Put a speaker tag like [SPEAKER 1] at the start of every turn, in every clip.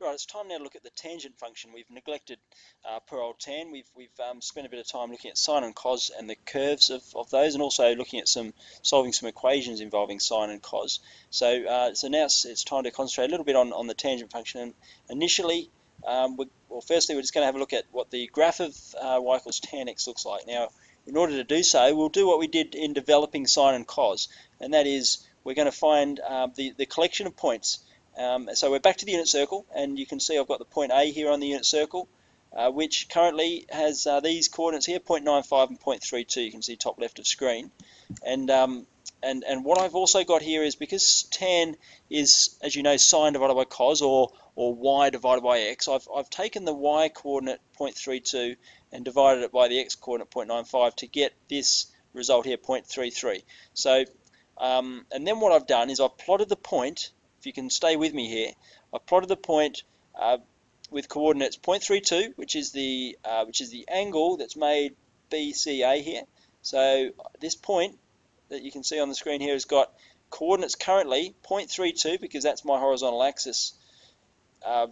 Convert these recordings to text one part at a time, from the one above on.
[SPEAKER 1] Right, it's time now to look at the tangent function. We've neglected poor old tan. We've spent a bit of time looking at sine and cos and the curves of those, and also looking at solving some equations involving sine and cos. So now it's time to concentrate a little bit on the tangent function. And initially, firstly, we're just going to have a look at what the graph of y equals tan x looks like. Now, in order to do so, we'll do what we did in developing sine and cos, and that is we're going to find the collection of points. So we're back to the unit circle, and you can see I've got the point A here on the unit circle, which currently has these coordinates here, 0.95 and 0.32. You can see top left of screen. And what I've also got here is, because tan is, as you know, sine divided by cos, or y divided by x, I've taken the y coordinate 0.32 and divided it by the x coordinate 0.95 to get this result here, 0.33. So and then what I've done is I've plotted the point. If you can stay with me here, I've plotted the point with coordinates 0.32, which is the angle that's made BCA here. So this point that you can see on the screen here has got coordinates currently 0.32, because that's my horizontal axis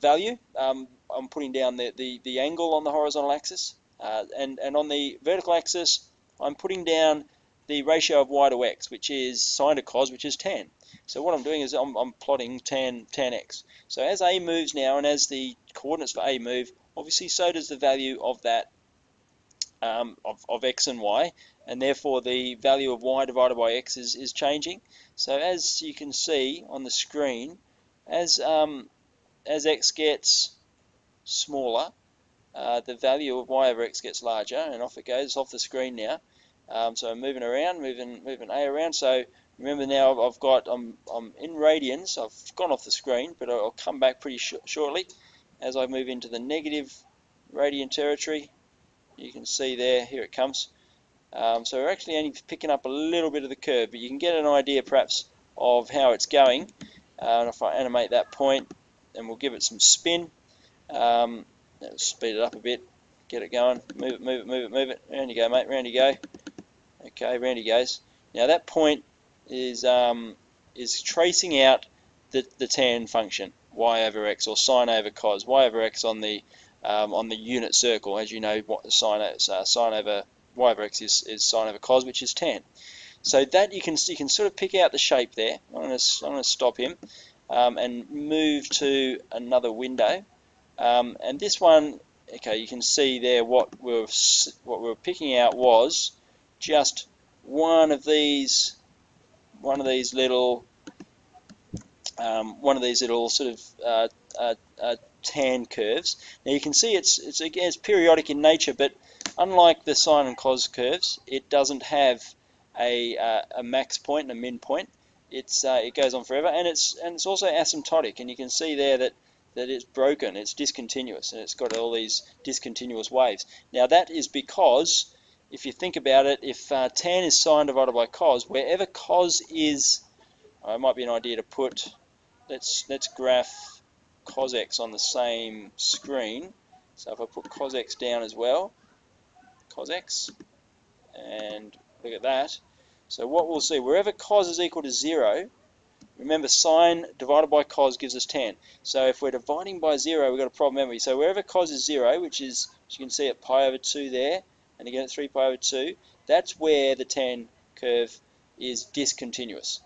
[SPEAKER 1] value. I'm putting down the angle on the horizontal axis, and on the vertical axis I'm putting down the ratio of y to x, which is sine to cos, which is tan. So what I'm doing is I'm plotting tan x. So as A moves now, and as the coordinates for A move, obviously so does the value of that of x and y, and therefore the value of y divided by x is changing. So as you can see on the screen, as x gets smaller, the value of y over x gets larger, and off it goes off the screen now. So I'm moving around, moving A around. So remember now I'm in radians. I've gone off the screen, but I'll come back pretty shortly as I move into the negative radian territory. You can see there, here it comes. So we're actually only picking up a little bit of the curve, but you can get an idea perhaps of how it's going. And if I animate that point, and we'll give it some spin, that'll speed it up a bit, get it going, move it. Round you go, mate, round you go. Okay, round he goes. Now that point is tracing out the tan function, y over x, or sine over cos, y over x on the unit circle. As you know, what the sine over y over x is sine over cos, which is tan. So that you can sort of pick out the shape there. I'm going to stop him and move to another window. And this one, okay, you can see there what we were picking out was just one of these little sort of tan curves. Now you can see it's periodic in nature, but unlike the sine and cos curves, it doesn't have a max point and a min point. It goes on forever, and it's also asymptotic, and you can see there that it's broken, it's discontinuous, and it's got all these discontinuous waves. Now that is because, if you think about it, if tan is sine divided by cos, wherever cos is, it might be an idea to put, let's graph cos x on the same screen. So if I put cos x down as well, cos x, and look at that. So what we'll see, wherever cos is equal to 0, remember sine divided by cos gives us tan. So if we're dividing by 0, we've got a problem, haven't we? So wherever cos is 0, which is, as you can see, at pi over 2 there, and again at 3 pi over 2, that's where the tan curve is discontinuous.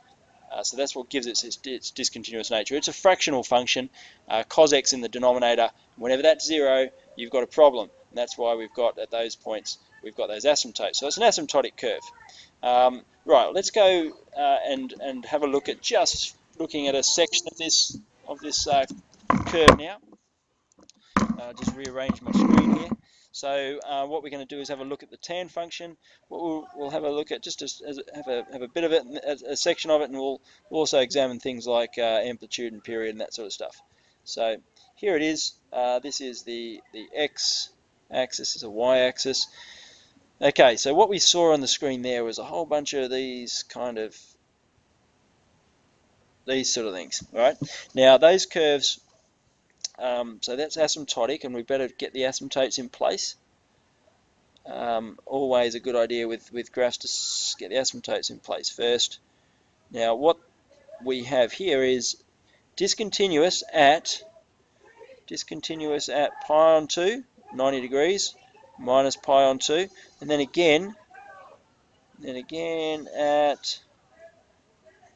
[SPEAKER 1] So that's what gives it its discontinuous nature. It's a fractional function, cos x in the denominator. Whenever that's 0, you've got a problem. And that's why we've got, at those points, we've got those asymptotes. So it's an asymptotic curve. Right, let's go and have a look at just looking at a section of this curve now. Just rearrange my screen here. So what we're going to do is have a look at the tan function. We'll have a look at have a bit of it, a section of it, and we'll also examine things like amplitude and period and that sort of stuff. So here it is. This is the x-axis, this is a y-axis. Okay, so what we saw on the screen there was a whole bunch of these sort of things. Right? Now those curves. So that's asymptotic, and we better get the asymptotes in place. Always a good idea with graphs to get the asymptotes in place first. Now what we have here is discontinuous at discontinuous at pi on 2, 90 degrees, minus pi on 2, and then again at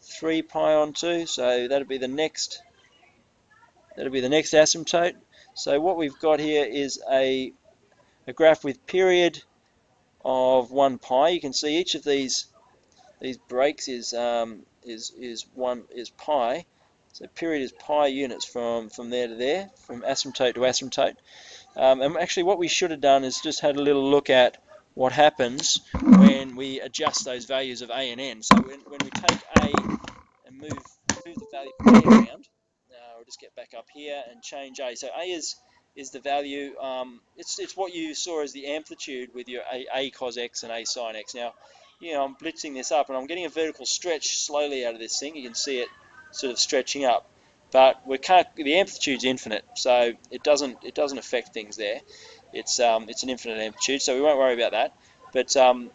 [SPEAKER 1] 3 pi on 2, so that'll be the next asymptote. So what we've got here is a graph with period of 1 pi. You can see each of these breaks is pi. So period is pi units from there to there, from asymptote to asymptote. And actually what we should have done is just had a little look at what happens when we adjust those values of a and n. So when we take a and move the value of a around, we'll just get back up here and change a. So a is the value, it's what you saw as the amplitude with your a cos x and a sin x. Now, I'm blitzing this up and I'm getting a vertical stretch slowly out of this thing. You can see it sort of stretching up, but the amplitude's infinite, so it doesn't affect things there. It's an infinite amplitude, so we won't worry about that. But and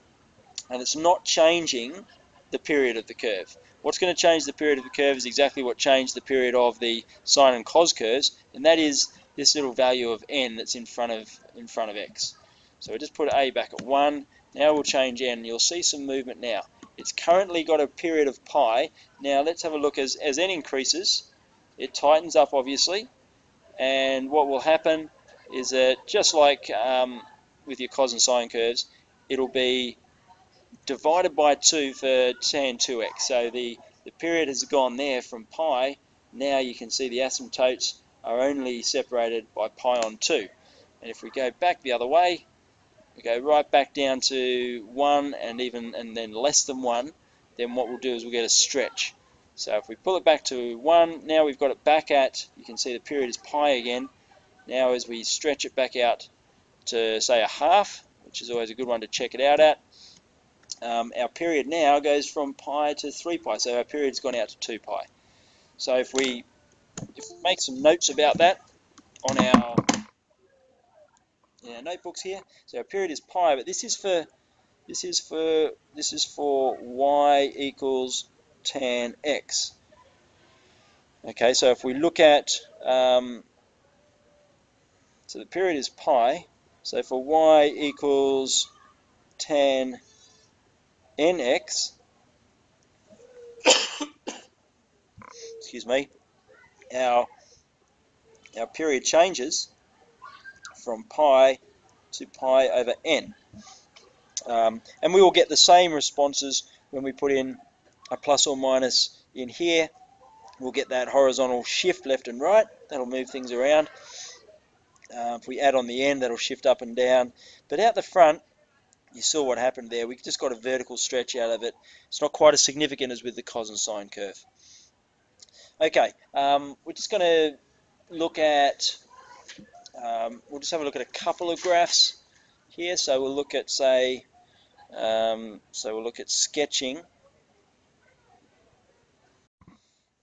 [SPEAKER 1] it's not changing the period of the curve. What's going to change the period of the curve is exactly what changed the period of the sine and cos curves, and that is this little value of n that's in front of x. So we just put a back at 1. Now we'll change n. You'll see some movement now. It's currently got a period of pi. Now let's have a look. As n increases, it tightens up, obviously, and what will happen is that, just like with your cos and sine curves, it'll be divided by 2 for tan 2x. So the period has gone there from pi. Now you can see the asymptotes are only separated by pi on 2. And if we go back the other way, we go right back down to 1 and then less than 1, then what we'll do is we'll get a stretch. So if we pull it back to 1, now we've got it back at, you can see the period is pi again. Now as we stretch it back out to, say, a half, which is always a good one to check it out at, our period now goes from pi to 3 pi, so our period's gone out to 2 pi. So if we make some notes about that on our notebooks here, so our period is pi, but this is for y equals tan x. Okay, so if we look at so the period is pi, so for y equals tan nx, excuse me, our period changes from pi to pi over n. And we will get the same responses when we put in a plus or minus in here. We'll get that horizontal shift left and right. That'll move things around. If we add on the end, that'll shift up and down. But out the front, you saw what happened there. We just got a vertical stretch out of it. It's not quite as significant as with the cos and sine curve. Okay, we're just going to look at, we'll just have a look at a couple of graphs here. So we'll look at, say, we'll look at sketching.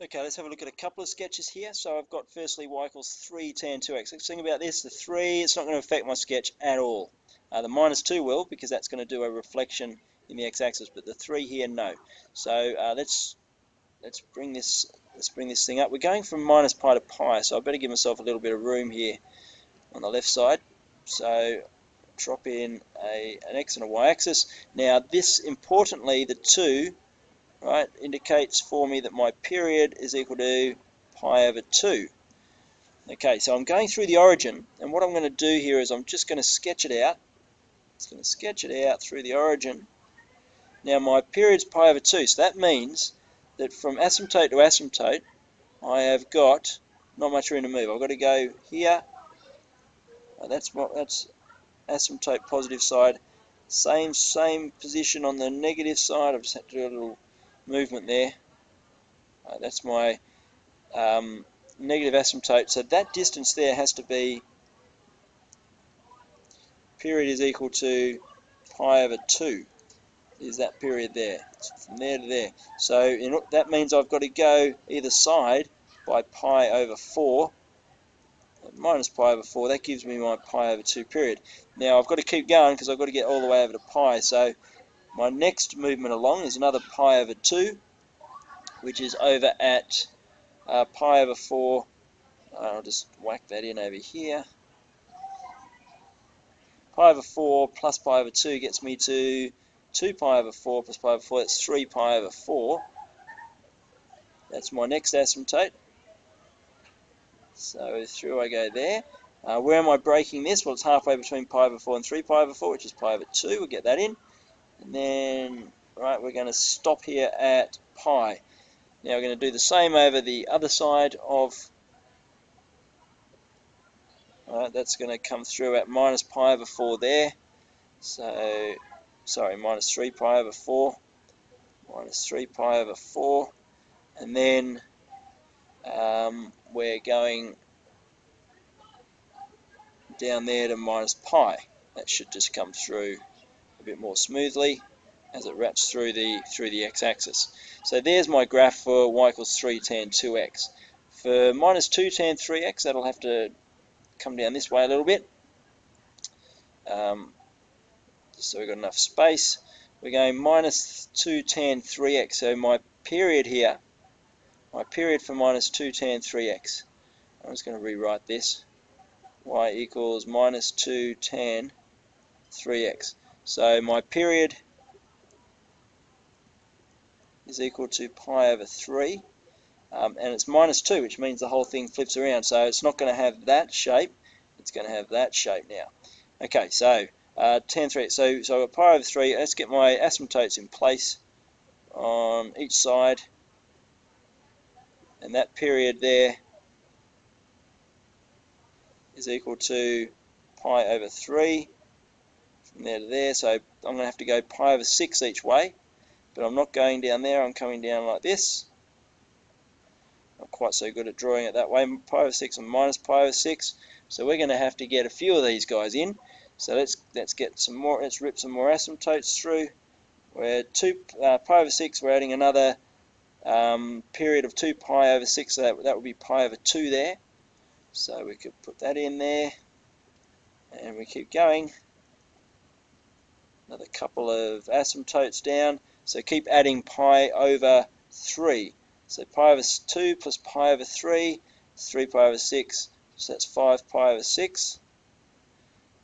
[SPEAKER 1] Okay, let's have a look at a couple of sketches here. So I've got firstly y equals 3 tan 2x. Let's think about this. The 3, it's not going to affect my sketch at all. The minus 2 will, because that's going to do a reflection in the x-axis, but the 3 here, no. So let's bring this thing up. We're going from minus pi to pi, so I better give myself a little bit of room here on the left side. So drop in an x and a y-axis. Now this, importantly, the 2, right, indicates for me that my period is equal to pi over 2. Okay, so I'm going through the origin, and what I'm going to do here is I'm just going to sketch it out. It's going to sketch it out through the origin. Now my period's pi over 2, so that means that from asymptote to asymptote, I have got not much room to move. I've got to go here. That's asymptote positive side. Same position on the negative side. I've just had to do a little movement there. That's my negative asymptote. So that distance there has to be, period is equal to pi over 2. Is that period there? It's from there to there. So that means I've got to go either side by pi over 4. Minus pi over 4, that gives me my pi over 2 period. Now I've got to keep going because I've got to get all the way over to pi. So my next movement along is another pi over 2, which is over at pi over 4 I'll just whack that in over here. Pi over 4 plus pi over 2 gets me to 2 pi over 4 plus pi over 4. That's 3 pi over 4. That's my next asymptote. So through I go there. Where am I breaking this? Well, it's halfway between pi over 4 and 3 pi over 4, which is pi over 2. We'll get that in. And then, right, we're going to stop here at pi. Now we're going to do the same over the other side of, that's going to come through at minus pi over 4 there. So, sorry, minus 3 pi over 4. Minus 3 pi over 4. And then we're going down there to minus pi. That should just come through a bit more smoothly as it wraps through the x-axis. So there's my graph for y equals 3 tan 2x. For minus 2 tan 3x, that'll have to come down this way a little bit. So we've got enough space. We're going minus 2 tan 3x. So my period here, my period for minus 2 tan 3x, I'm just going to rewrite this. Y equals minus 2 tan 3x. So my period is equal to pi over 3, and it's minus 2, which means the whole thing flips around. So it's not going to have that shape, it's going to have that shape now. Okay, so tan 3, so I've got pi over 3. Let's get my asymptotes in place on each side, and that period there is equal to pi over 3 from there to there. So I'm going to have to go pi over 6 each way, but I'm not going down there, I'm coming down like this. Not quite so good at drawing it that way. Pi over 6 and minus pi over 6. So we're going to have to get a few of these guys in. So let's get some more. Let's rip some more asymptotes through. We're pi over 6. We're adding another period of 2 pi over 6. So that would be pi over 2 there. So we could put that in there, and we keep going. Another couple of asymptotes down. So keep adding pi over 3. So pi over 2 plus pi over 3 is 3 pi over 6. So that's 5 pi over 6.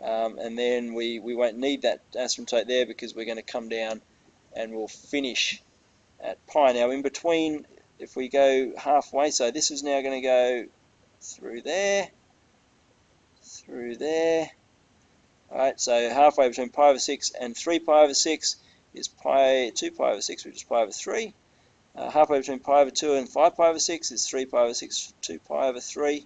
[SPEAKER 1] And then we won't need that asymptote there because we're going to come down and we'll finish at pi. Now in between, if we go halfway, so this is now going to go through there, through there. Alright, so halfway between pi over 6 and 3 pi over 6 is 2 pi over 6, which is pi over 3. Halfway between pi over 2 and 5 pi over 6 is 3 pi over 6, 2 pi over 3.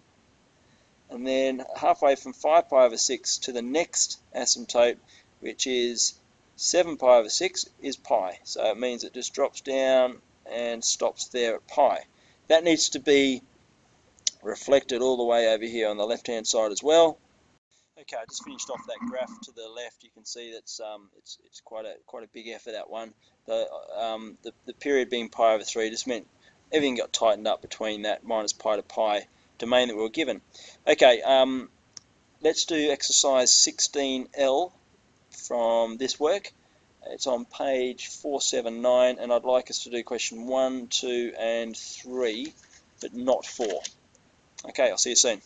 [SPEAKER 1] And then halfway from 5 pi over 6 to the next asymptote, which is 7 pi over 6, is pi. So it means it just drops down and stops there at pi. That needs to be reflected all the way over here on the left hand side as well. Okay, I just finished off that graph to the left. You can see that's it's quite a big effort, that one. The period being pi over 3 just meant everything got tightened up between that minus pi to pi domain that we were given. Okay, let's do exercise 16L from this work. It's on page 479, and I'd like us to do question 1, 2, and 3, but not 4. Okay, I'll see you soon.